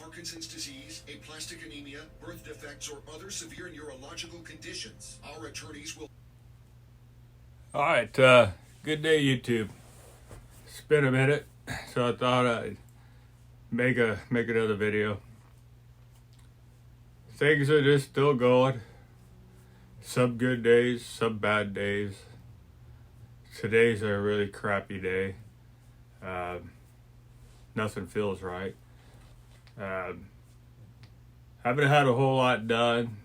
Parkinson's disease, aplastic anemia, birth defects, or other severe neurological conditions. Our attorneys will... All right, good day, YouTube. It's been a minute, so I thought I'd make another video. Things are just still going. Some good days, some bad days. Today's a really crappy day. Nothing feels right. Haven't had a whole lot done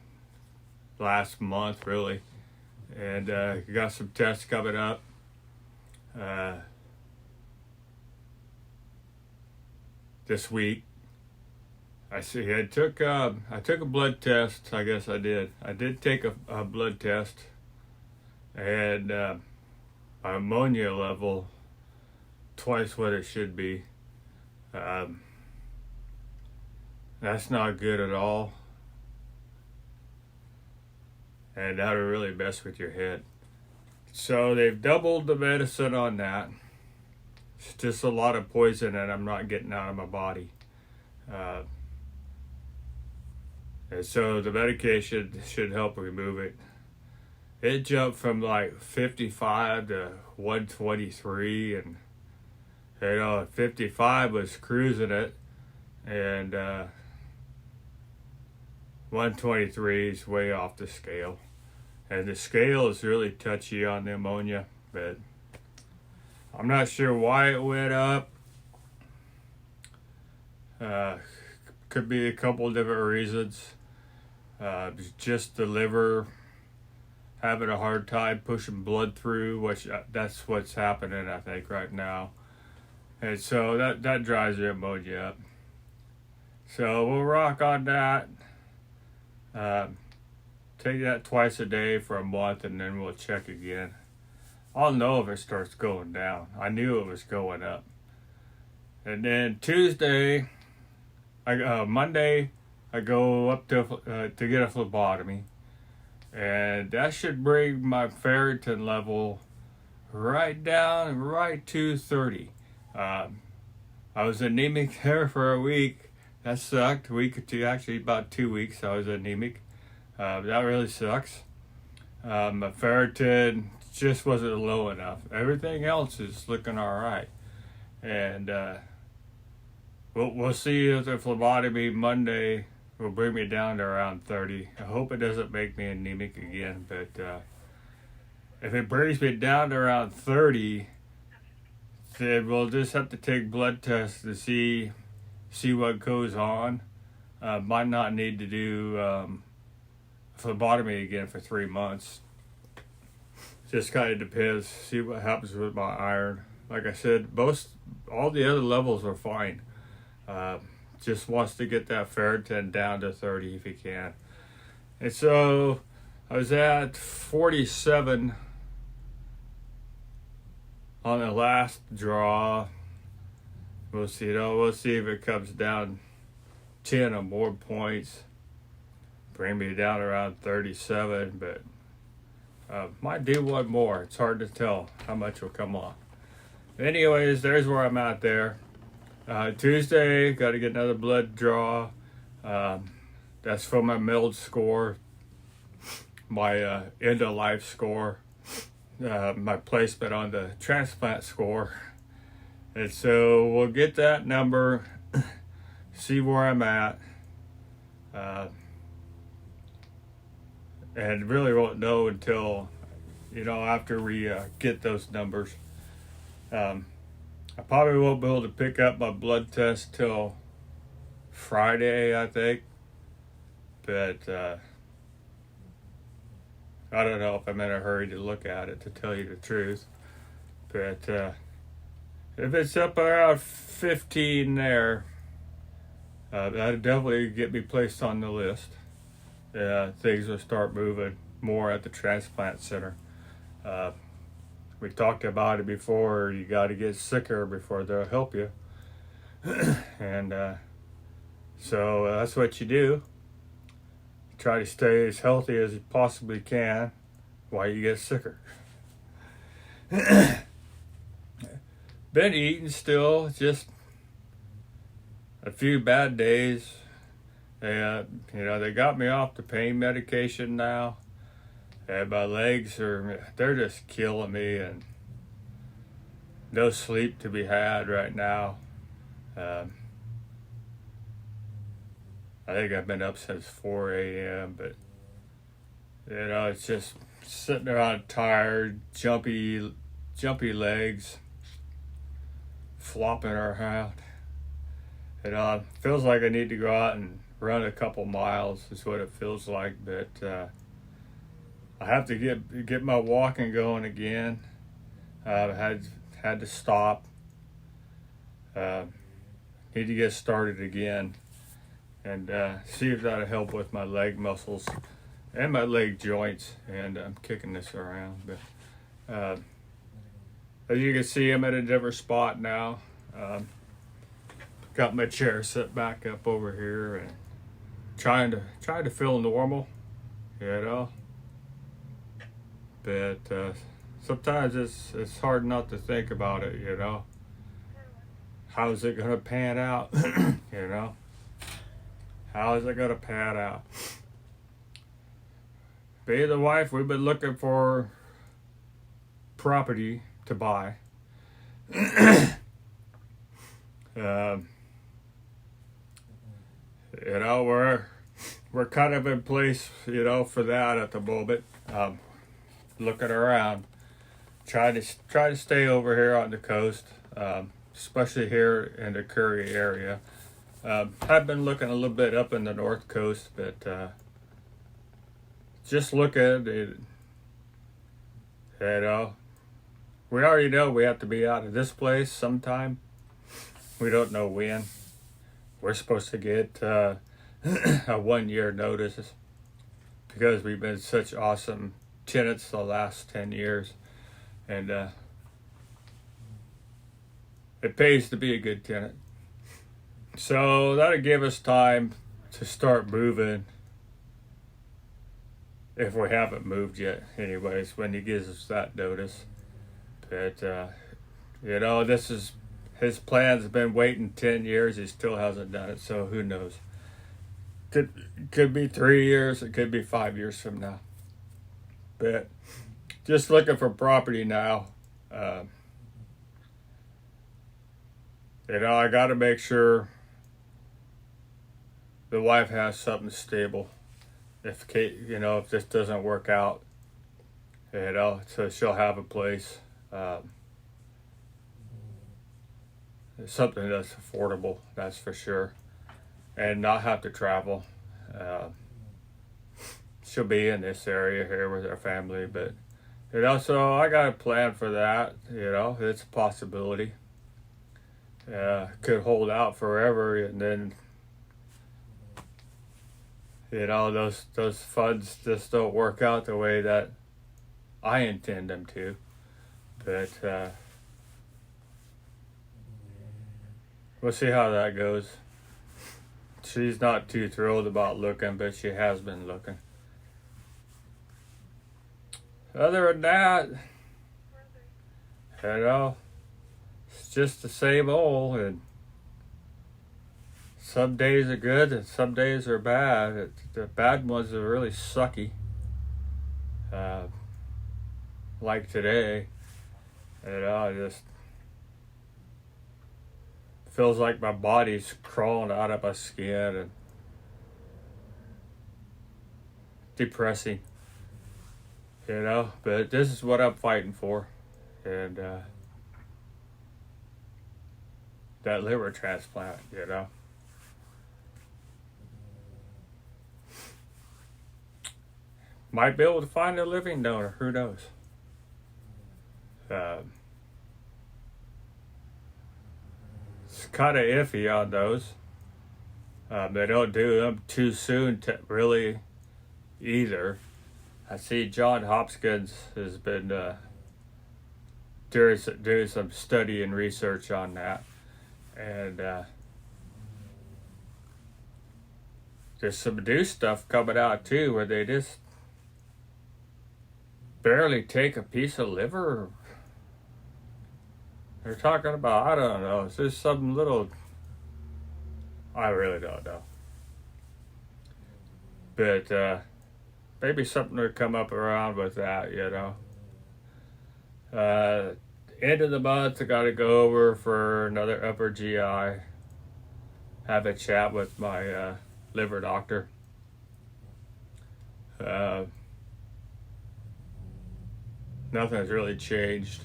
last month, really. And got some tests coming up. This week. I took a blood test. I guess I did. I did take a blood test, and my ammonia level twice what it should be. That's not good at all, and that'll really mess with your head. So they've doubled the medicine on that. It's just a lot of poison that I'm not getting out of my body. And so the medication should help remove it. It jumped from like 55 to 123, and 55 was cruising it, and 123 is way off the scale. And the scale is really touchy on the ammonia, but I'm not sure why it went up. Could be a couple of different reasons. Just the liver having a hard time pushing blood through, which that's what's happening, I think, right now. And so that drives your ammonia up. So we'll rock on that. Take that twice a day for a month, and then we'll check again. I'll know if it starts going down. I knew it was going up. And then Monday, I go up to get a phlebotomy, and that should bring my ferritin level right down, right to 30. I was anemic there for a week. That sucked. A week or two, actually about 2 weeks I was anemic. That really sucks. My ferritin just wasn't low enough. Everything else is looking all right. And we'll see if the phlebotomy Monday will bring me down to around 30. I hope it doesn't make me anemic again, but if it brings me down to around 30, then we'll just have to take blood tests to see what goes on. Might not need to do phlebotomy again for 3 months. Just kind of depends. See what happens with my iron. Like I said, all the other levels are fine. Just wants to get that ferritin down to 30 if he can. And so I was at 47 on the last draw. We'll see. We'll see if it comes down 10 or more points. Bring me down around 37, but might do one more. It's hard to tell how much will come off. Anyways, there's where I'm at there. Tuesday, got to get another blood draw. That's for my MELD score, my end of life score, my placement on the transplant score. And so we'll get that number, see where I'm at, and really won't know until, after we get those numbers. I probably won't be able to pick up my blood test till Friday, I think. But I don't know if I'm in a hurry to look at it, to tell you the truth. But if it's up around 15 there, that'll definitely get me placed on the list. Things will start moving more at the transplant center. We talked about it before. You got to get sicker before they'll help you. And so that's what you do. You try to stay as healthy as you possibly can while you get sicker. Been eating still, just a few bad days. They got me off the pain medication now, and my legs they're just killing me, and no sleep to be had right now. I think I've been up since 4 a.m., but it's just sitting around tired, jumpy legs, flopping around. Feels like I need to go out and run a couple miles is what it feels like, but I have to get my walking going again. I had to stop. Need to get started again and see if that'll help with my leg muscles and my leg joints. And I'm kicking this around, but as you can see, I'm at a different spot now. Got my chair set back up over here and trying to feel normal, But sometimes it's hard not to think about it, How's it gonna pan out? How is it gonna pan out? Me and the wife, we've been looking for property to buy. We're kind of in place, for that at the moment. Looking around, trying to stay over here on the coast, especially here in the Curry area. I've been looking a little bit up in the North Coast, but just look at it. We already know we have to be out of this place sometime. We don't know when. We're supposed to get a 1-year notice because we've been such awesome tenants the last 10 years. And it pays to be a good tenant. So that'll give us time to start moving if we haven't moved yet, anyways, when he gives us that notice. But, this is, his plan's been waiting 10 years. He still hasn't done it, so who knows? Could be 3 years. It could be 5 years from now. But just looking for property now. I got to make sure the wife has something stable. If this doesn't work out, so she'll have a place. Something that's affordable, that's for sure, and not have to travel. She'll be in this area here with her family, but so I got a plan for that. It's a possibility. Could hold out forever, and then those funds just don't work out the way that I intend them to. But we'll see how that goes. She's not too thrilled about looking, but she has been looking. Other than that, it's just the same old, and some days are good and some days are bad. The bad ones are really sucky. Like today, it just feels like my body's crawling out of my skin and depressing. But this is what I'm fighting for, and that liver transplant, Might be able to find a living donor, who knows? It's kind of iffy on those. They don't do them too soon really either. I see John Hopkins has been doing some study and research on that. And there's some new stuff coming out too where they just barely take a piece of liver. They're talking about, I don't know, it's just some little I really don't know. But maybe something to come up around with that, you know. End of the month, I got to go over for another upper GI. Have a chat with my liver doctor. Nothing's really changed.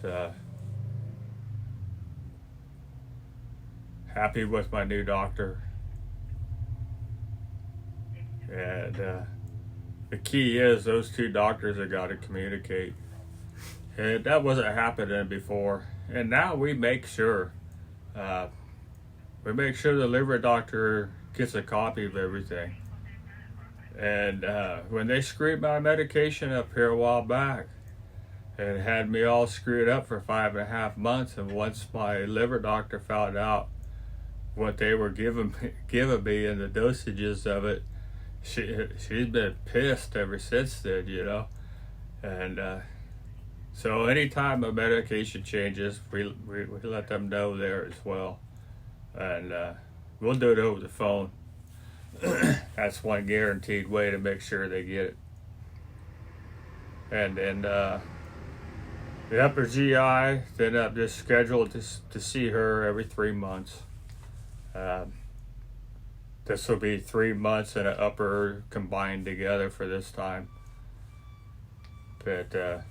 Happy with my new doctor. And the key is those two doctors have got to communicate. And that wasn't happening before. And now we make sure. We make sure the liver doctor gets a copy of everything. And when they screwed my medication up here a while back, it had me all screwed up for 5.5 months. And once my liver doctor found out what they were giving me and the dosages of it, she's been pissed ever since then, you know. And so anytime a medication changes, we let them know there as well. And we'll do it over the phone. That's one guaranteed way to make sure they get it. And then the upper GI, then I'm just scheduled to see her every 3 months. This will be 3 months and an upper combined together for this time. But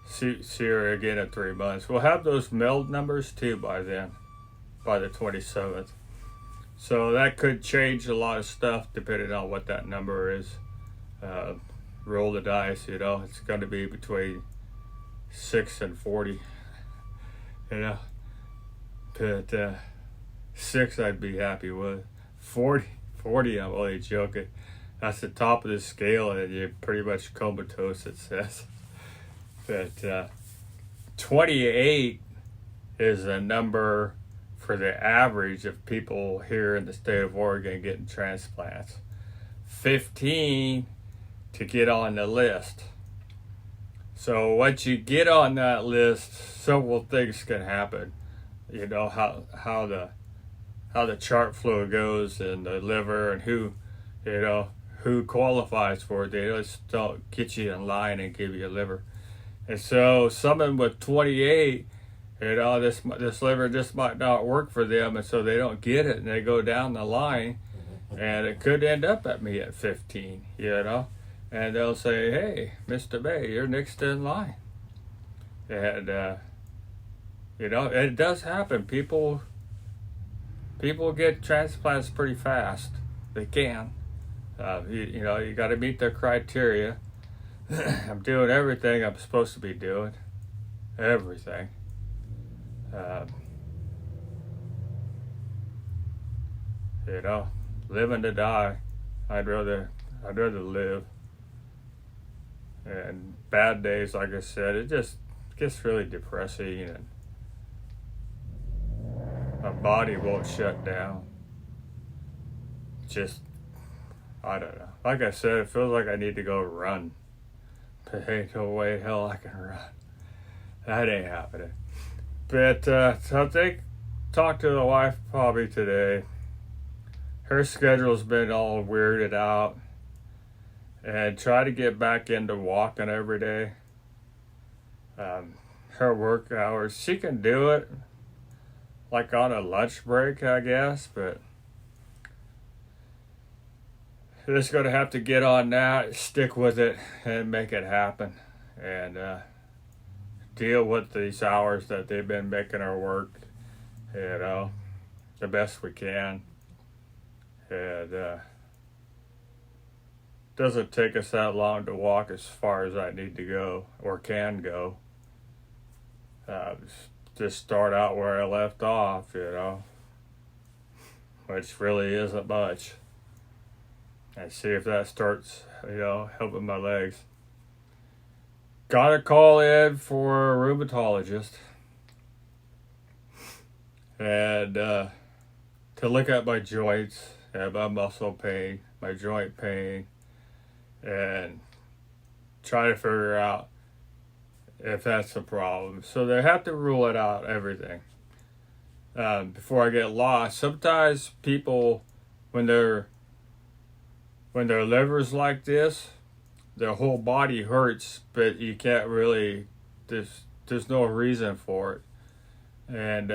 see her again in 3 months. We'll have those meld numbers too by then, by the 27th. So that could change a lot of stuff depending on what that number is. Roll the dice, you know. It's going to be between 6 and 40, you know. But 6 I'd be happy with. 40 I'm only joking. That's the top of the scale and you're pretty much comatose, it says. But 28 is a number for the average of people here in the state of Oregon getting transplants. 15 to get on the list. So once you get on that list, several things can happen. You know how the chart flow goes in the liver and who qualifies for it. They just don't get you in line and give you a liver. And so someone with 28, you know, this liver just might not work for them, and so they don't get it, and they go down the line, and it could end up at me at 15, you know. And they'll say, hey, Mr. Bay, you're next in line. And, you know, it does happen. People get transplants pretty fast. They can. You know, you got to meet their criteria. I'm doing everything I'm supposed to be doing. Everything. You know, living to die. I'd rather live. And bad days, like I said, it just gets really depressing, and my body won't shut down. Just, I don't know. Like I said, it feels like I need to go run. But ain't no way hell I can run. That ain't happening. But so I talked to the wife probably today. Her schedule's been all weirded out. And try to get back into walking every day. Her work hours, she can do it like on a lunch break, I guess, but just going to have to get on that, stick with it, and make it happen. And deal with these hours that they've been making her work, you know, the best we can. And doesn't take us that long to walk as far as I need to go or can go. Just start out where I left off, you know, which really isn't much. And see if that starts, you know, helping my legs. Got a call in for a rheumatologist. And to look at my joints and my muscle pain, my joint pain, and try to figure out if that's a problem. So they have to rule it out, everything. before I get lost. Sometimes people, when their liver's like this, their whole body hurts, but you can't really. There's no reason for it, and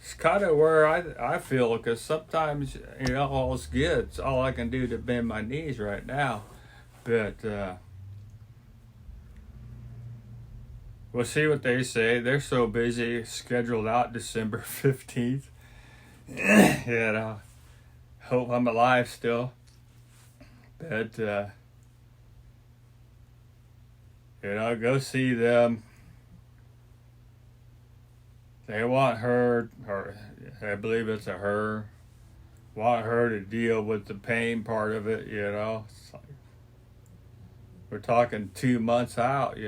it's kind of where I feel, because sometimes, all it's good. It's all I can do to bend my knees right now, but we'll see what they say. They're so busy, scheduled out December 15th. Hope I'm alive still, but go see them. They want her, or I believe it's a her, want her to deal with the pain part of it, It's like, we're talking 2 months out,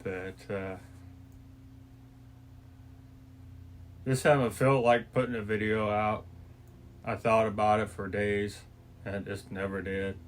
But just haven't felt like putting a video out. I thought about it for days and just never did.